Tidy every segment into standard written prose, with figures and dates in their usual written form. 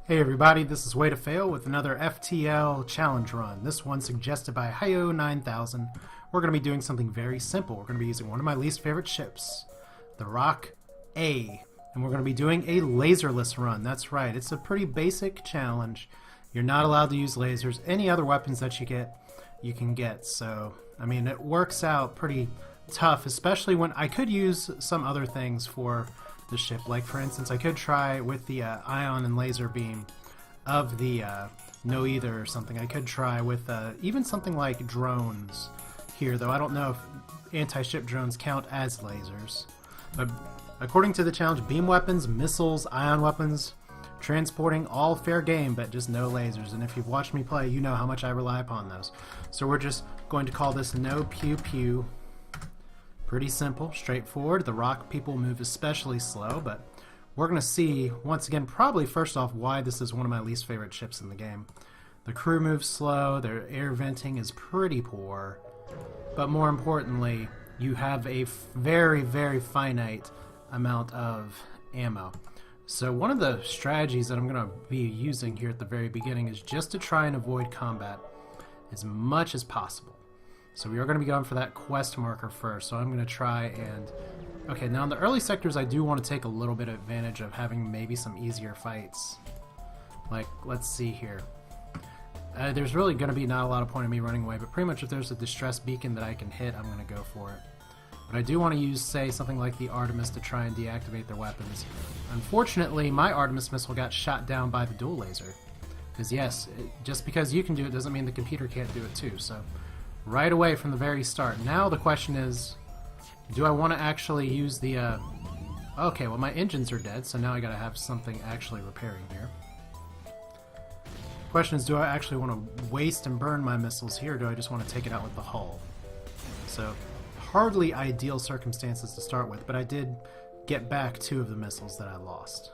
Hey everybody, this is Way to Fail with another FTL challenge run. This one suggested by Hyo9000. We're going to be doing something very simple. We're going to be using one of my least favorite ships, the Rock A. And we're going to be doing a laserless run. That's right, it's a pretty basic challenge. You're not allowed to use lasers. Any other weapons that you can get. So, I mean, it works out pretty tough, especially when I could use some other things for the ship. Like, for instance, I could try with the ion and laser beam of the no ether or something. I could try with even something like drones here, though I don't know if anti-ship drones count as lasers. But according to the challenge, beam weapons, missiles, ion weapons, transporting, all fair game, but just no lasers. And if you've watched me play, you know how much I rely upon those. So we're just going to call this no pew pew. Pretty simple, straightforward. The rock people move especially slow, but we're going to see, once again, probably first off, why this is one of my least favorite ships in the game. The crew moves slow, their air venting is pretty poor, but more importantly, you have a very, very finite amount of ammo. So one of the strategies that I'm going to be using here at the very beginning is just to try and avoid combat as much as possible. So we are going to be going for that quest marker first, so I'm going to try and... Okay, now in the early sectors I do want to take a little bit of advantage of having maybe some easier fights. Like, let's see here. There's really going to be not a lot of point in me running away, but pretty much if there's a distress beacon that I can hit, I'm going to go for it. But I do want to use, say, something like the Artemis to try and deactivate their weapons. Unfortunately, my Artemis missile got shot down by the dual laser. Because yes, just because you can do it doesn't mean the computer can't do it too, so... Right away from the very start. Now the question is, do I want to actually use the, Okay, well my engines are dead, so now I gotta have something actually repairing here. Question is, do I actually want to waste and burn my missiles here, or do I just want to take it out with the hull? So, hardly ideal circumstances to start with, but I did get back 2 of the missiles that I lost.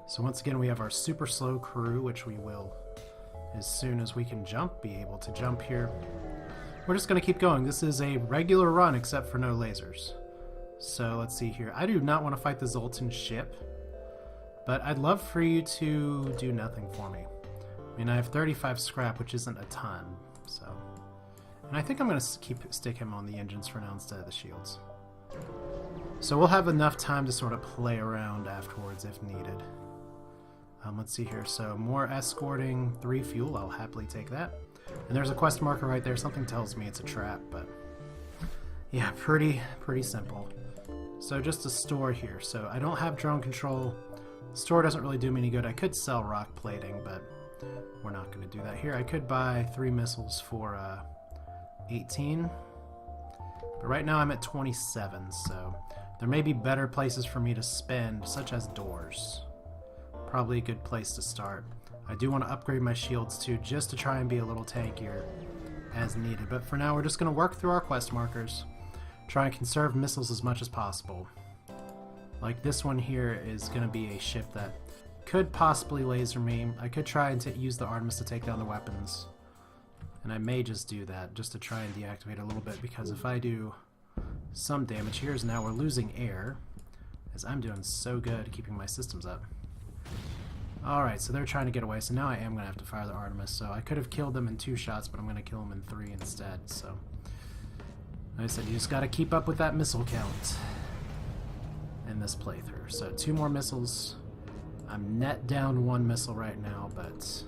So once again, we have our super slow crew, which we will, as soon as we can jump, be able to jump here. We're just going to keep going. This is a regular run except for no lasers. So let's see here. I do not want to fight the Zoltan ship, but I'd love for you to do nothing for me. I mean, I have 35 scrap, which isn't a ton, so... And I think I'm going to stick him on the engines for now instead of the shields. So we'll have enough time to sort of play around afterwards if needed. Let's see here. So more escorting, 3 fuel. I'll happily take that. And there's a quest marker right there. Something tells me it's a trap, but yeah, pretty simple. So just a store here. So I don't have drone control. The store doesn't really do me any good. I could sell rock plating, but we're not going to do that here. I could buy 3 missiles for 18, but right now I'm at 27, so there may be better places for me to spend, such as doors. Probably a good place to start. I do want to upgrade my shields too, just to try and be a little tankier as needed. But for now, we're just going to work through our quest markers, try and conserve missiles as much as possible. Like this one here is going to be a ship that could possibly laser me. I could try and use the Artemis to take down the weapons. And I may just do that, just to try and deactivate a little bit, because if I do some damage here, now we're losing air, as I'm doing so good keeping my systems up. Alright, so they're trying to get away, so now I am going to have to fire the Artemis. So I could have killed them in 2 shots, but I'm going to kill them in 3 instead. So, like I said, you just got to keep up with that missile count in this playthrough. So 2 more missiles. I'm net down 1 missile right now, but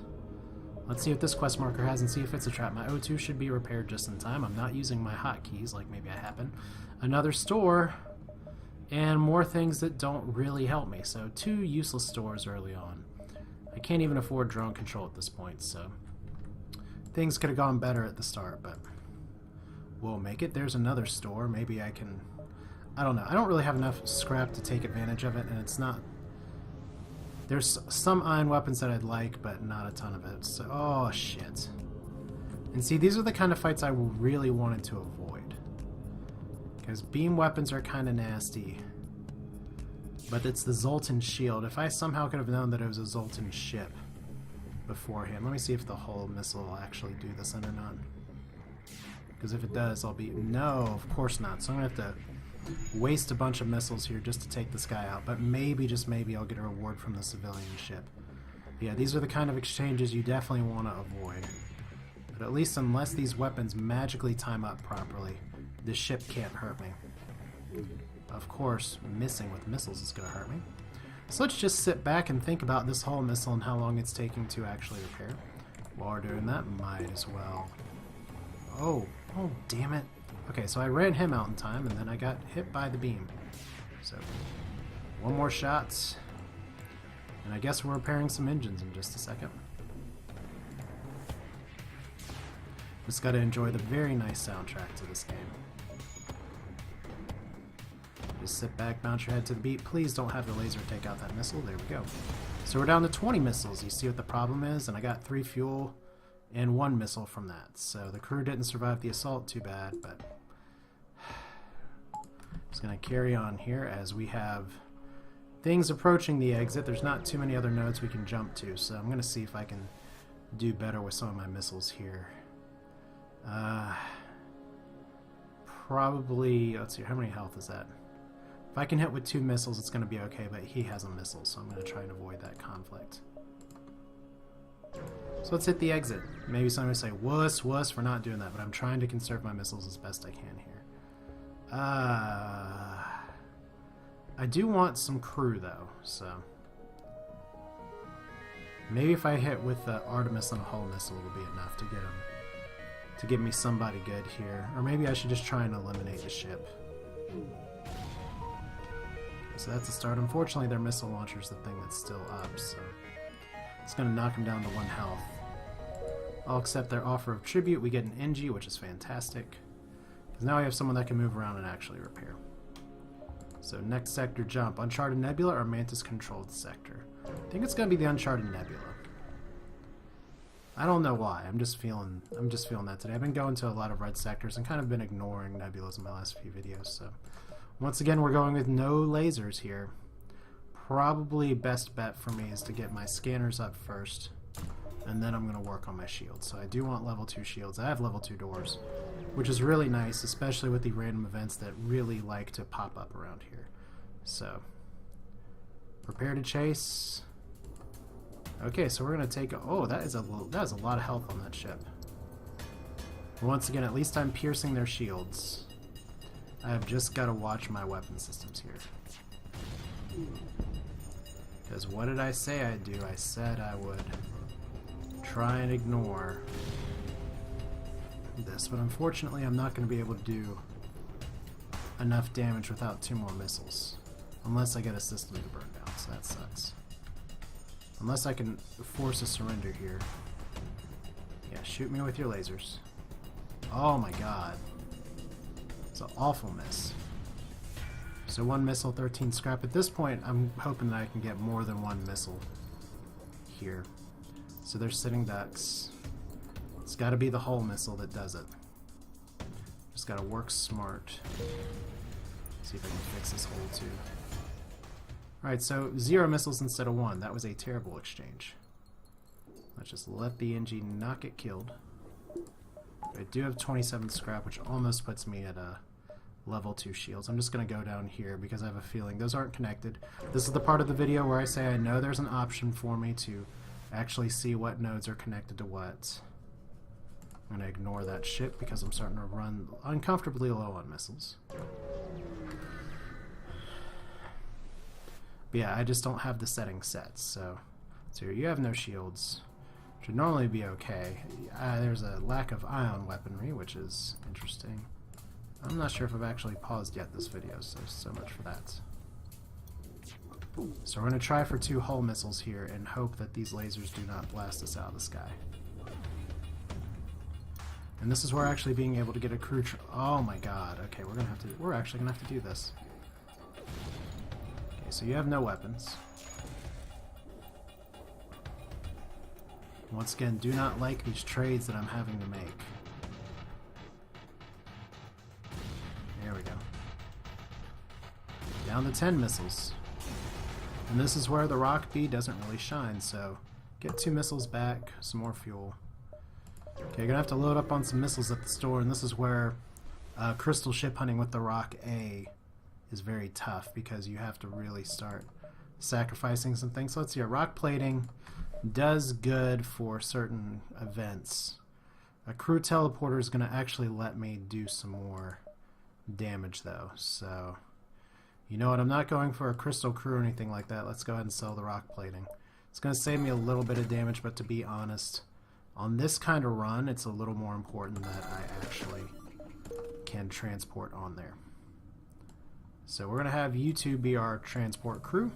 let's see what this quest marker has and see if it's a trap. My O2 should be repaired just in time. I'm not using my hotkeys like maybe I happen. Another store, and more things that don't really help me. So 2 useless stores early on. I can't even afford drone control at this point, so things could have gone better at the start, but we'll make it. There's another store. Maybe I can... I don't know. I don't really have enough scrap to take advantage of it, and it's not... There's some ion weapons that I'd like, but not a ton of it. So, oh, shit. And see, these are the kind of fights I really wanted to avoid. Because beam weapons are kind of nasty. But it's the Zoltan shield. If I somehow could have known that it was a Zoltan ship beforehand. Let me see if the hull missile will actually do this or not. Because if it does, I'll be... No, of course not. So I'm going to have to waste a bunch of missiles here just to take this guy out. But maybe, just maybe, I'll get a reward from the civilian ship. Yeah, these are the kind of exchanges you definitely want to avoid. But at least unless these weapons magically time up properly, this ship can't hurt me. Of course, missing with missiles is going to hurt me. So let's just sit back and think about this whole missile and how long it's taking to actually repair. While we're doing that, might as well. Oh, damn it. Okay, so I ran him out in time, and then I got hit by the beam. So, one more shot. And I guess we're repairing some engines in just a second. Just gotta enjoy the very nice soundtrack to this game. Just sit back, bounce your head to the beat. Please don't have the laser take out that missile. There we go. So we're down to 20 missiles. You see what the problem is? And I got 3 fuel and 1 missile from that. So the crew didn't survive the assault too bad, but just gonna carry on here as we have things approaching the exit. There's not too many other nodes we can jump to, so I'm gonna see if I can do better with some of my missiles here. Probably, let's see, how many health is that? If I can hit with 2 missiles, it's going to be okay, but he has a missile, so I'm going to try and avoid that conflict. So let's hit the exit. Maybe someone will say, wuss, wuss, for not doing that, but I'm trying to conserve my missiles as best I can here. I do want some crew, though, so... Maybe if I hit with the Artemis and a hull missile, it'll be enough to get him. To give me somebody good here. Or maybe I should just try and eliminate the ship. So that's a start. Unfortunately, their missile launcher is the thing that's still up, so it's going to knock him down to 1 health. I'll accept their offer of tribute. We get an NG, which is fantastic. Because now we have someone that can move around and actually repair. So next sector jump. Uncharted Nebula or Mantis-controlled sector? I think it's going to be the Uncharted Nebula. I don't know why. I'm just feeling that today. I've been going to a lot of red sectors and kind of been ignoring nebulas in my last few videos. So once again, we're going with no lasers here. Probably best bet for me is to get my scanners up first, and then I'm going to work on my shields. So I do want level 2 shields. I have level 2 doors, which is really nice, especially with the random events that really like to pop up around here. So prepare to chase. Okay, so we're going to take... Oh, that is a lot of health on that ship. Once again, at least I'm piercing their shields. I have just got to watch my weapon systems here. Because what did I say I'd do? I said I would try and ignore this, but unfortunately I'm not going to be able to do enough damage without 2 more missiles. Unless I get a system to burn down, so that sucks. Unless I can force a surrender here. Yeah, shoot me with your lasers. Oh my god. It's an awful miss. So 1 missile, 13 scrap. At this point, I'm hoping that I can get more than 1 missile here. So they're sitting ducks. It's got to be the hull missile that does it. Just got to work smart. See if I can fix this hole too. Alright, so 0 missiles instead of 1. That was a terrible exchange. Let's just let the NG not get killed. I do have 27 scrap, which almost puts me at a level 2 shields. I'm just going to go down here because I have a feeling those aren't connected. This is the part of the video where I say I know there's an option for me to actually see what nodes are connected to what. I'm going to ignore that ship because I'm starting to run uncomfortably low on missiles. But yeah, I just don't have the settings set, so you have no shields. Should normally be okay. There's a lack of ion weaponry, which is interesting. I'm not sure if I've actually paused yet this video, so much for that. So we're going to try for 2 hull missiles here and hope that these lasers do not blast us out of the sky. And this is where actually being able to get a crew... Oh my god, okay, we're actually going to have to do this. Okay, so you have no weapons. Once again, do not like these trades that I'm having to make. There we go. Down to 10 missiles. And this is where the Rock B doesn't really shine, so get 2 missiles back, some more fuel. Okay, you're gonna have to load up on some missiles at the store, and this is where crystal ship hunting with the Rock A is very tough because you have to really start sacrificing some things. So let's see, rock plating, does good for certain events. A crew teleporter is going to actually let me do some more damage, though. So, you know what? I'm not going for a crystal crew or anything like that. Let's go ahead and sell the rock plating. It's going to save me a little bit of damage, but to be honest, on this kind of run, it's a little more important that I actually can transport on there. So we're going to have you two be our transport crew.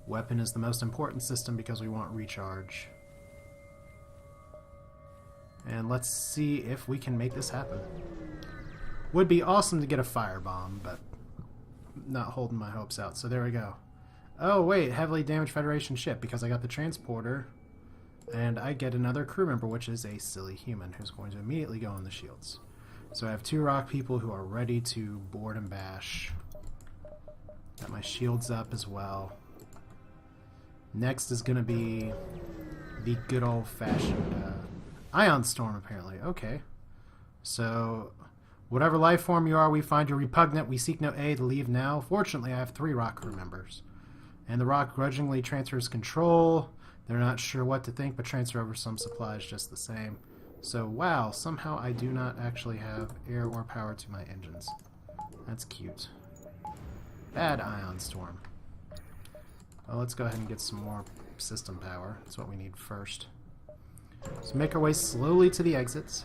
Weapon is the most important system because we want recharge. And let's see if we can make this happen. Would be awesome to get a firebomb, but not holding my hopes out. So there we go. Oh wait, heavily damaged Federation ship because I got the transporter. And I get another crew member, which is a silly human who's going to immediately go on the shields. So I have two rock people who are ready to board and bash. Got my shields up as well. Next is going to be the good old-fashioned Ion Storm, apparently. Okay. So, whatever life form you are, we find you repugnant. We seek no aid. Leave now. Fortunately, I have 3 rock crew members. And the rock grudgingly transfers control. They're not sure what to think, but transfer over some supplies just the same. So, wow, somehow I do not actually have air or power to my engines. That's cute. Bad Ion Storm. Well, let's go ahead and get some more system power. That's what we need first. So make our way slowly to the exits.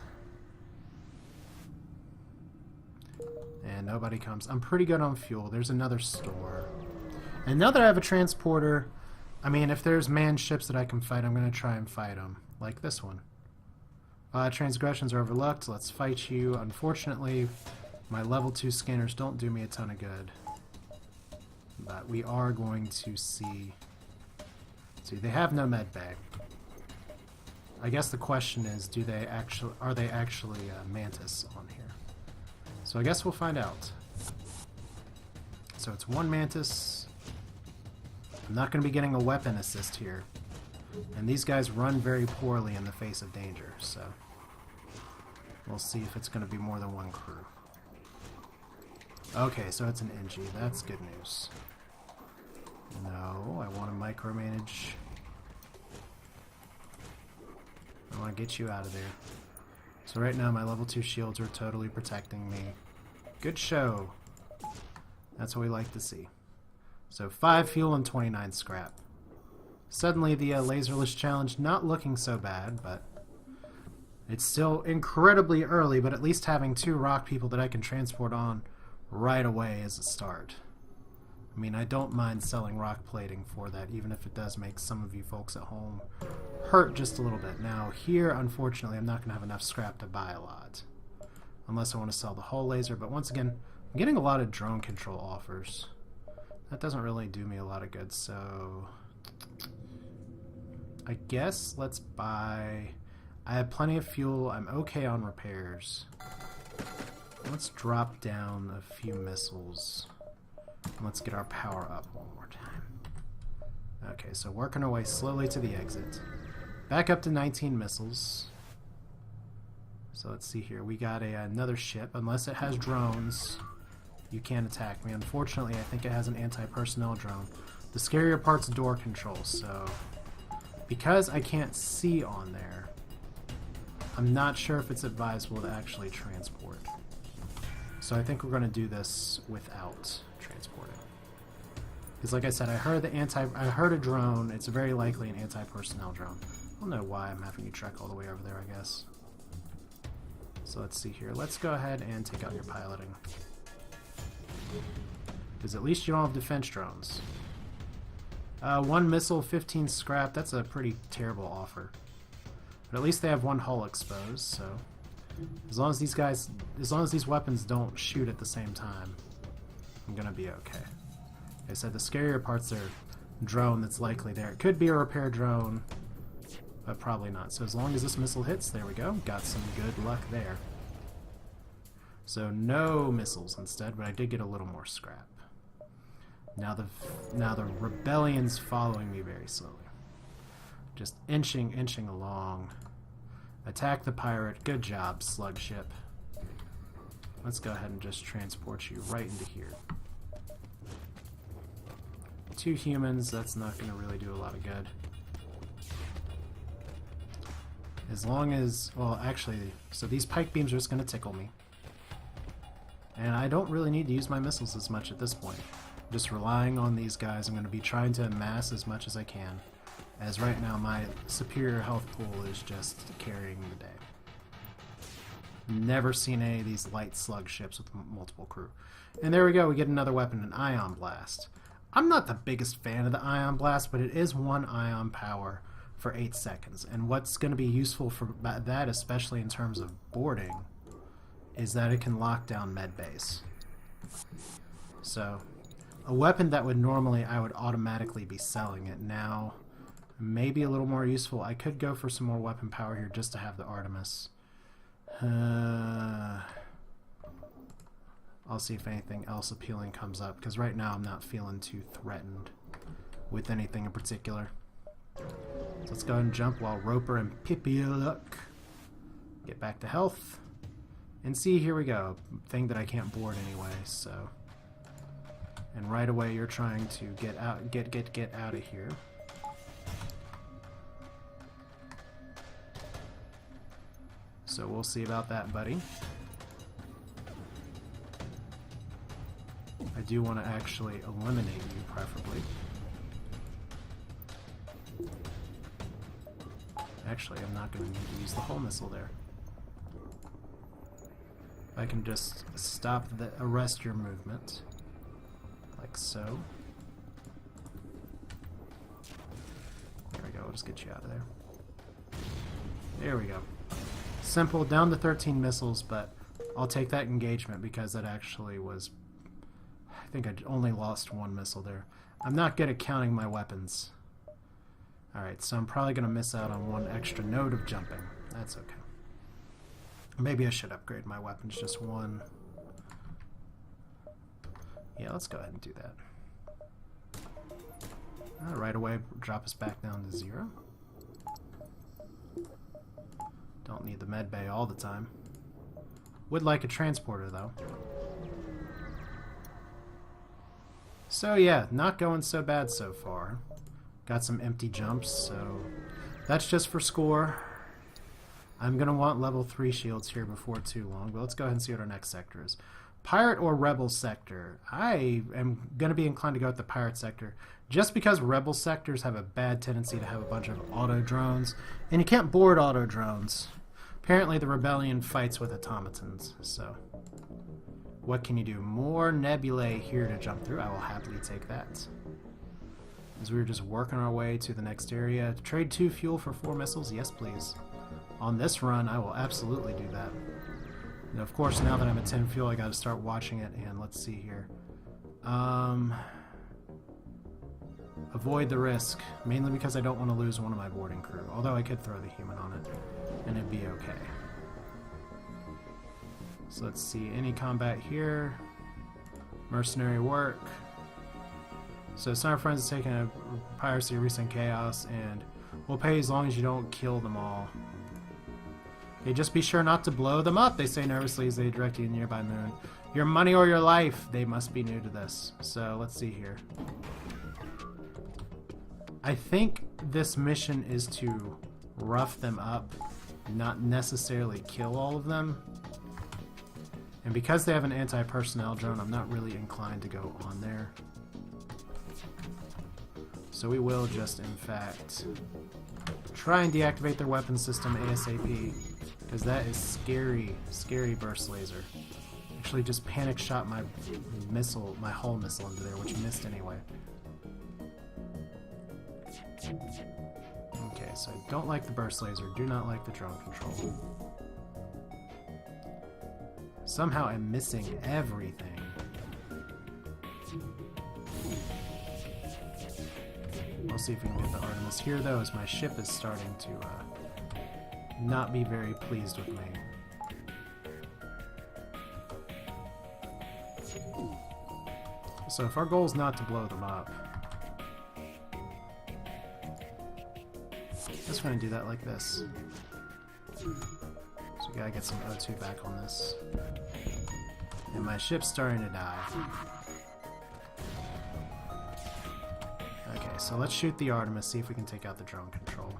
And nobody comes. I'm pretty good on fuel. There's another store. And now that I have a transporter, I mean, if there's manned ships that I can fight, I'm going to try and fight them. Like this one. Transgressions are overlooked. Let's fight you. Unfortunately, my level 2 scanners don't do me a ton of good. But we are going to see... they have no med bay. I guess the question is, are they actually Mantis on here? So I guess we'll find out. So it's 1 Mantis. I'm not going to be getting a weapon assist here. And these guys run very poorly in the face of danger, so... we'll see if it's going to be more than 1 crew. Okay, so it's an NG. That's good news. No, I want to micromanage. I want to get you out of there. So right now my level 2 shields are totally protecting me. Good show. That's what we like to see. So 5 fuel and 29 scrap. Suddenly the laserless challenge not looking so bad, but it's still incredibly early, but at least having 2 rock people that I can transport on right away is a start. I mean, I don't mind selling rock plating for that, even if it does make some of you folks at home hurt just a little bit. Now, here, unfortunately, I'm not going to have enough scrap to buy a lot. Unless I want to sell the hull laser, but once again, I'm getting a lot of drone control offers. That doesn't really do me a lot of good, so... I guess let's buy... I have plenty of fuel, I'm okay on repairs. Let's drop down a few missiles. Let's get our power up one more time. Okay, so working our way slowly to the exit. Back up to 19 missiles. So let's see here. We got another ship. Unless it has drones, you can't attack me. Unfortunately, I think it has an anti-personnel drone. The scarier part's door control, so... because I can't see on there, I'm not sure if it's advisable to actually transport. So I think we're going to do this without transporting. Because like I said, I heard a drone. It's very likely an anti-personnel drone. I don't know why I'm having you trek all the way over there, I guess. So let's see here. Let's go ahead and take out your piloting. Because at least you don't have defense drones. 1 missile, 15 scrap. That's a pretty terrible offer. But at least they have 1 hull exposed, so... as long as these weapons don't shoot at the same time, I'm gonna be okay. Like I said, the scarier parts are drone that's likely there. It could be a repair drone, but probably not. So as long as this missile hits, there we go. Got some good luck there. So no missiles instead, but I did get a little more scrap. Now the rebellion's following me very slowly. Just inching along. Attack the pirate. Good job, slug ship. Let's go ahead and just transport you right into here. 2 humans, that's not going to really do a lot of good. As long as, well, actually, so these pike beams are just going to tickle me. And I don't really need to use my missiles as much at this point. I'm just relying on these guys. I'm going to be trying to amass as much as I can, as right now my superior health pool is just carrying the day. Never seen any of these light slug ships with multiple crew. And there we go, we get another weapon, an ion blast. I'm not the biggest fan of the ion blast, but it is 1 ion power for 8 seconds. And what's going to be useful for that, especially in terms of boarding, is that it can lock down med base. So, a weapon that would normally I would automatically be selling it now, maybe a little more useful. I could go for some more weapon power here just to have the Artemis. I'll see if anything else appealing comes up, because right now I'm not feeling too threatened with anything in particular. So let's go ahead and jump while Roper and Pipiluck get back to health. And see, here we go. Thing that I can't board anyway, so. And right away you're trying to get out, get out of here. So we'll see about that, buddy. I do want to actually eliminate you, preferably. Actually, I'm not going to need to use the hull missile there. I can just stop the arrest your movement, like so. There we go. I'll just get you out of there. There we go. Simple, down to 13 missiles, but I'll take that engagement because that actually was... I think I only lost 1 missile there. I'm not good at counting my weapons. Alright, so I'm probably going to miss out on 1 extra node of jumping. That's okay. Maybe I should upgrade my weapons just 1. Yeah, let's go ahead and do that. Right away, drop us back down to 0. Don't need the med bay all the time. Would like a transporter, though. So yeah, not going so bad so far. Got some empty jumps, so that's just for score. I'm going to want level 3 shields here before too long, but let's go ahead and see what our next sector is. Pirate or Rebel sector? I am going to be inclined to go with the Pirate sector, just because Rebel sectors have a bad tendency to have a bunch of auto drones, and you can't board auto drones. Apparently the Rebellion fights with automatons, so what can you do? More nebulae here to jump through. I will happily take that. As we were just working our way to the next area. Trade 2 fuel for 4 missiles? Yes, please. On this run, I will absolutely do that. And of course, now that I'm at 10 fuel, I gotta start watching it, and let's see here. Avoid the risk, mainly because I don't want to lose one of my boarding crew, although I could throw the human on it, and it'd be okay. So let's see, any combat here. Mercenary work. So Sniper Friends is taking a piracy, recent chaos, and we'll pay as long as you don't kill them all. Okay, just be sure not to blow them up, they say nervously as they direct you to the nearby moon. Your money or your life, they must be new to this. So let's see here. I think this mission is to rough them up, not necessarily kill all of them. And because they have an anti-personnel drone, I'm not really inclined to go on there. So we will just, in fact, try and deactivate their weapon system ASAP, because that is scary, scary burst laser. Actually just panic shot my missile, my hull missile into there, which missed anyway. Okay, so I don't like the burst laser, do not like the drone control. Somehow I'm missing everything. We'll see if we can get the Artemis here, though, as my ship is starting to not be very pleased with me. So if our goal is not to blow them up, I'm just going to do that like this. So we gotta get some O2 back on this. And my ship's starting to die. Okay, so let's shoot the Artemis, see if we can take out the drone control.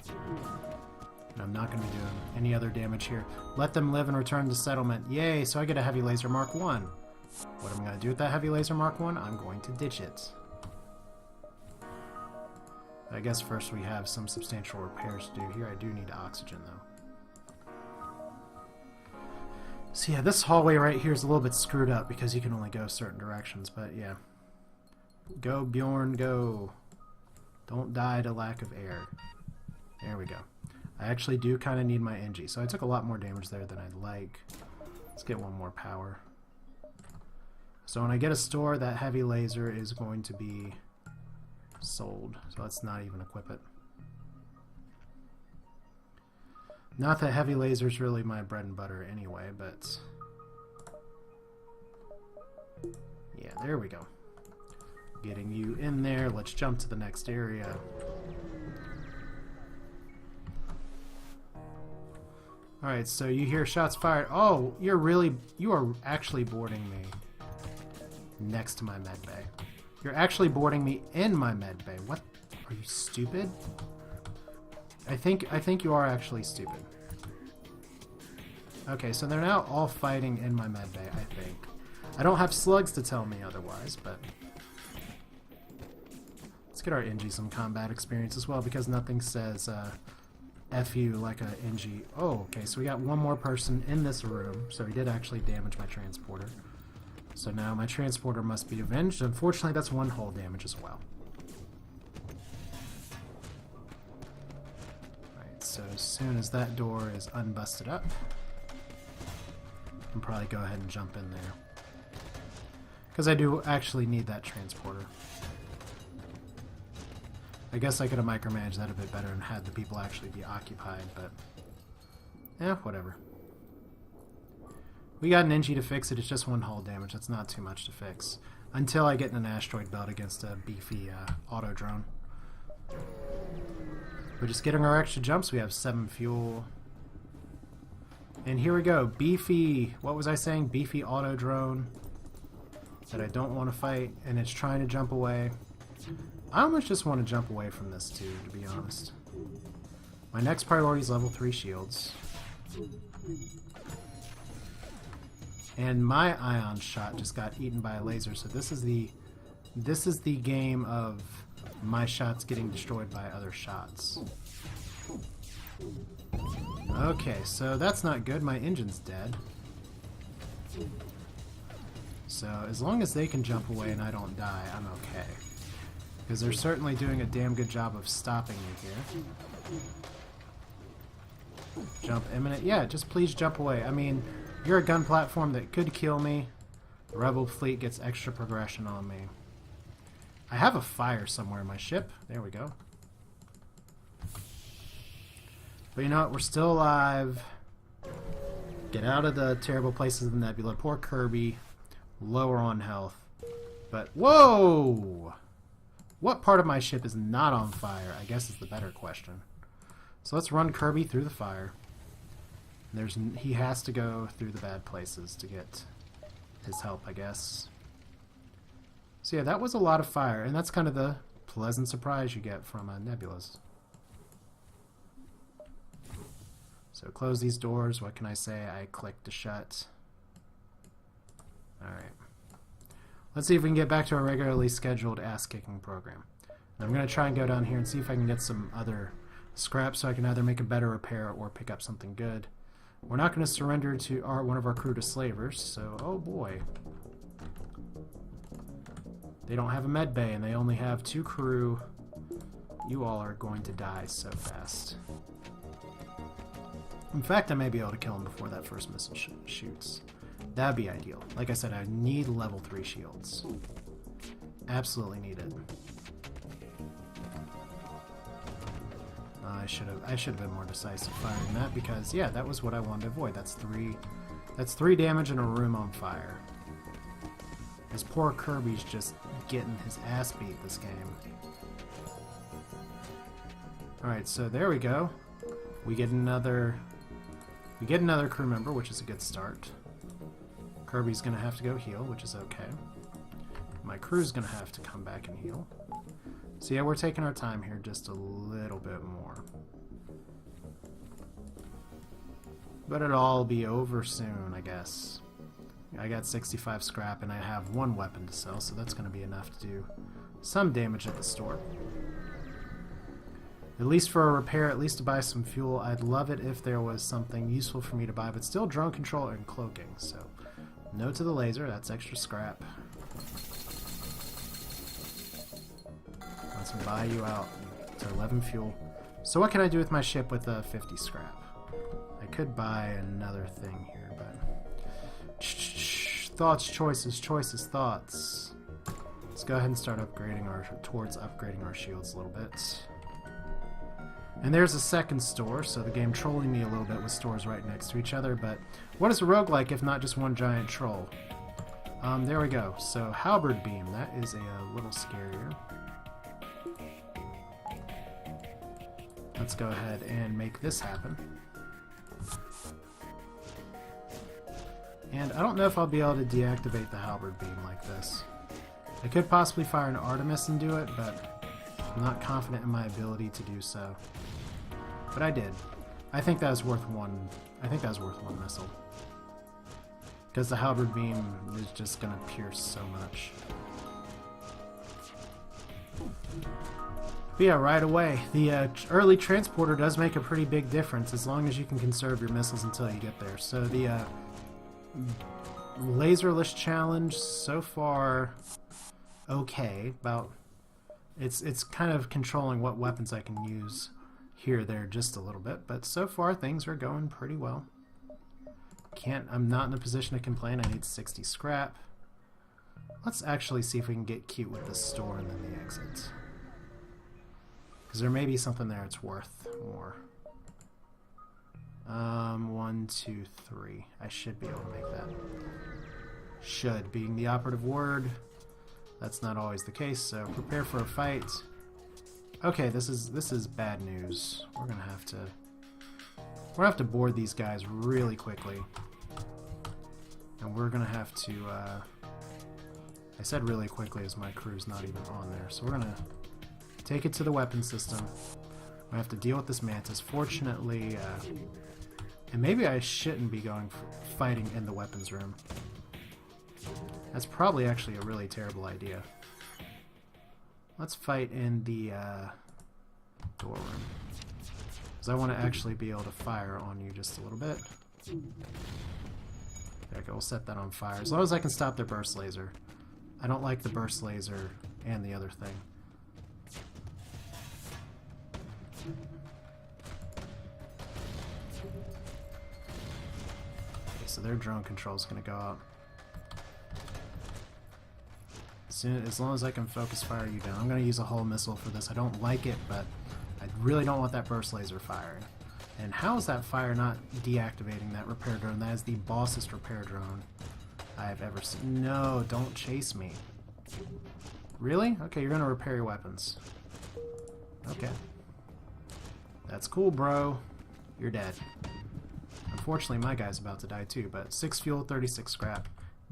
And I'm not going to be doing any other damage here. Let them live and return to settlement. Yay, so I get a heavy laser Mark 1. What am I going to do with that heavy laser Mark 1? I'm going to ditch it. I guess first we have some substantial repairs to do here. I do need oxygen, though. So yeah, this hallway right here is a little bit screwed up because you can only go certain directions, but yeah. Go, Bjorn, go. Don't die to lack of air. There we go. I actually do kind of need my NG, so I took a lot more damage there than I'd like. Let's get one more power. So when I get a store, that heavy laser is going to be sold. So let's not even equip it. Not that heavy laser is really my bread and butter anyway, but... yeah, there we go. Getting you in there. Let's jump to the next area. Alright, so you hear shots fired. Oh, you are actually boarding me next to my med bay. You're actually boarding me in my med bay. What? Are you stupid? I think you are actually stupid. Okay, so they're now all fighting in my med bay, I think. I don't have slugs to tell me otherwise, but... let's get our NG some combat experience as well, because nothing says F you like a NG. Oh, okay, so we got one more person in this room, so he did actually damage my transporter. So now my transporter must be avenged. Unfortunately, that's one hull damage as well. Alright, so as soon as that door is unbusted up, I can probably go ahead and jump in there. Because I do actually need that transporter. I guess I could have micromanaged that a bit better and had the people actually be occupied, but... eh, whatever. We got an NG to fix it, it's just one hull damage, that's not too much to fix. Until I get in an asteroid belt against a beefy auto drone. We're just getting our extra jumps, we have 7 fuel. And here we go, beefy, what was I saying? Beefy auto drone that I don't want to fight, and it's trying to jump away. I almost just want to jump away from this too, to be honest. My next priority is level 3 shields. And my ion shot just got eaten by a laser, so this is the game of my shots getting destroyed by other shots. Okay, so that's not good. My engine's dead. So as long as they can jump away and I don't die, I'm okay. Because they're certainly doing a damn good job of stopping me here. Jump imminent. Yeah, just please jump away. I mean, you're a gun platform that could kill me. The Rebel fleet gets extra progression on me. I have a fire somewhere in my ship. There we go. But you know what? We're still alive. Get out of the terrible places of the nebula. Poor Kirby. Lower on health. But, whoa! What part of my ship is not on fire, I guess is the better question. So let's run Kirby through the fire. He has to go through the bad places to get his help, I guess. So yeah, that was a lot of fire, and that's kind of the pleasant surprise you get from nebulas. So close these doors. What can I say? I click to shut. Alright. Let's see if we can get back to our regularly scheduled ass-kicking program. And I'm going to try and go down here and see if I can get some other scraps so I can either make a better repair or pick up something good. We're not going to surrender to one of our crew to slavers, so oh boy. They don't have a med bay and they only have 2 crew. You all are going to die so fast. In fact, I may be able to kill him before that first missile shoots. That'd be ideal. Like I said, I need level 3 shields. Absolutely need it. I should have been more decisive firing that because yeah, that was what I wanted to avoid. That's 3 damage in a room on fire. This poor Kirby's just getting his ass beat this game. Alright, so there we go. We get another crew member, which is a good start. Kirby's gonna have to go heal, which is okay. My crew's gonna have to come back and heal. So yeah, we're taking our time here just a little bit more. But it'll all be over soon, I guess. I got 65 scrap and I have 1 weapon to sell, so that's going to be enough to do some damage at the store. At least for a repair, at least to buy some fuel. I'd love it if there was something useful for me to buy, but still drone control and cloaking, so no to the laser, that's extra scrap. Let's buy you out to 11 fuel. So what can I do with my ship with 50 scrap? I could buy another thing here, but... Thoughts, choices, thoughts. Let's go ahead and start upgrading towards upgrading our shields a little bit. And there's a second store, so the game trolling me a little bit with stores right next to each other, but what is a roguelike if not just one giant troll? There we go. So, halberd beam, that is a little scarier. Let's go ahead and make this happen. And I don't know if I'll be able to deactivate the halberd beam like this. I could possibly fire an Artemis and do it, but I'm not confident in my ability to do so. But I did. I think that was worth one. I think that was worth 1 missile. Because the halberd beam is just gonna pierce so much. But yeah, right away. The early transporter does make a pretty big difference as long as you can conserve your missiles until you get there. So the laserless challenge so far okay. About it's kind of controlling what weapons I can use here or there just a little bit, but so far things are going pretty well. I'm not in a position to complain. I need 60 scrap. Let's actually see if we can get cute with the store and then the exit. Because there may be something there it's worth more. 1, 2, 3. I should be able to make that. Should being the operative word. That's not always the case, so prepare for a fight. Okay, this is bad news. We're gonna have to board these guys really quickly. And we're gonna have to I said really quickly as my crew's not even on there. So we're gonna take it to the weapon system. We have to deal with this mantis. Fortunately, and maybe I shouldn't be fighting in the weapons room. That's probably actually a really terrible idea. Let's fight in the door room. Because I want to actually be able to fire on you just a little bit. There we go, we'll set that on fire. As long as I can stop their burst laser. I don't like the burst laser and the other thing. Okay, so their drone control is going to go out. As long as I can focus fire you down. I'm going to use a hull missile for this. I don't like it, but I really don't want that burst laser firing. And how is that fire not deactivating that repair drone? That is the bossest repair drone I have ever seen. No, don't chase me. Really? Okay, you're going to repair your weapons. Okay. That's cool, bro. You're dead. Unfortunately, my guy's about to die too, but 6 fuel, 36 scrap.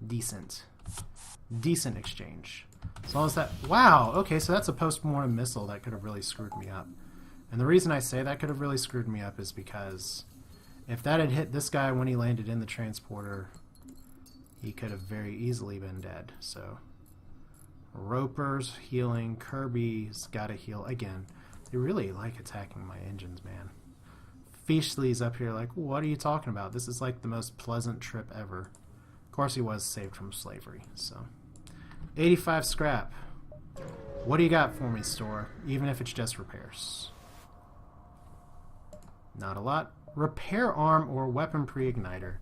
Decent. Decent exchange. As long as that... Wow! Okay, so that's a post-mortem missile that could have really screwed me up. And the reason I say that could have really screwed me up is because if that had hit this guy when he landed in the transporter, he could have very easily been dead. So, Roper's healing. Kirby's gotta heal. Again, they really like attacking my engines, man. Feashley's up here like, what are you talking about? This is like the most pleasant trip ever. Of course he was saved from slavery, so. 85 scrap. What do you got for me, store? Even if it's just repairs. Not a lot. Repair arm or weapon pre-igniter.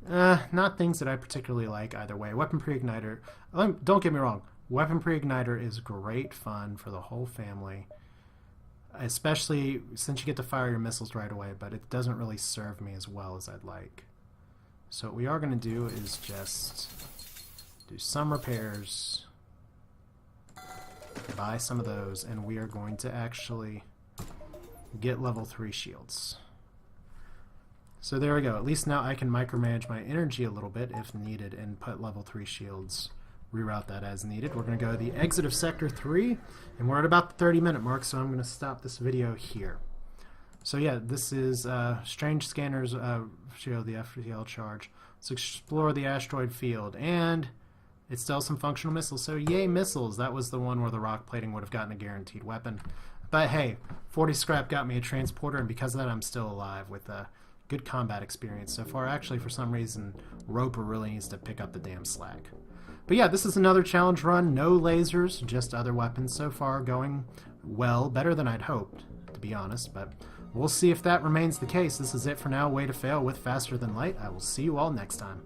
Not things that I particularly like either way. Weapon pre-igniter, don't get me wrong, weapon pre-igniter is great fun for the whole family. Especially since you get to fire your missiles right away, but it doesn't really serve me as well as I'd like. So what we are going to do is just do some repairs, buy some of those, and we are going to actually get level 3 shields. So there we go. At least now I can micromanage my energy a little bit if needed and put level 3 shields, reroute that as needed. We're going to go to the exit of Sector 3, and we're at about the 30-minute mark, so I'm going to stop this video here. So yeah, this is Strange Scanner's show the FTL charge. Let's explore the asteroid field, and it's still some functional missiles, so yay missiles. That was the one where the rock plating would have gotten a guaranteed weapon. But hey, 40 scrap got me a transporter, and because of that I'm still alive with a good combat experience so far. Actually, for some reason, Roper really needs to pick up the damn slack. But yeah, this is another challenge run. No lasers, just other weapons so far, going well, better than I'd hoped, to be honest, but we'll see if that remains the case. This is it for now. Way to fail with Faster Than Light. I will see you all next time.